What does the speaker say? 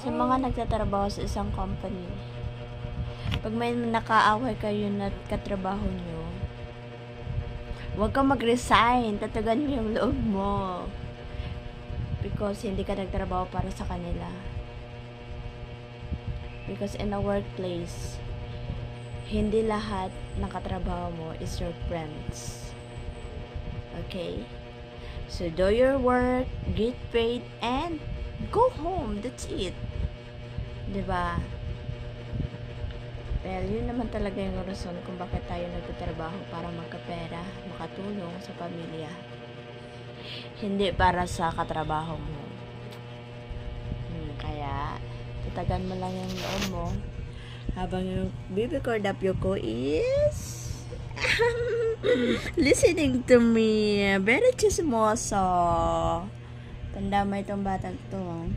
Sa mga nagtatrabaho sa isang company, pag may nakaaway kayo na katrabaho nyo, huwag kang mag-resign. Tatagan mo yung loob mo. Because hindi ka nagtrabaho para sa kanila. Because in a workplace, hindi lahat ng katrabaho mo is your friends. Okay? So, do your work, get paid, and go home. That's it. Diba? Well, yun naman talaga yung rason kung bakit tayo nagtatrabaho, para magkapera, makatulong sa pamilya. Hindi para sa katrabaho mo. Kaya, tatagan mo lang yung loob mo. Habang yung baby cord up ko is listening to me. Very chismoso. Tanda mo itong batang to.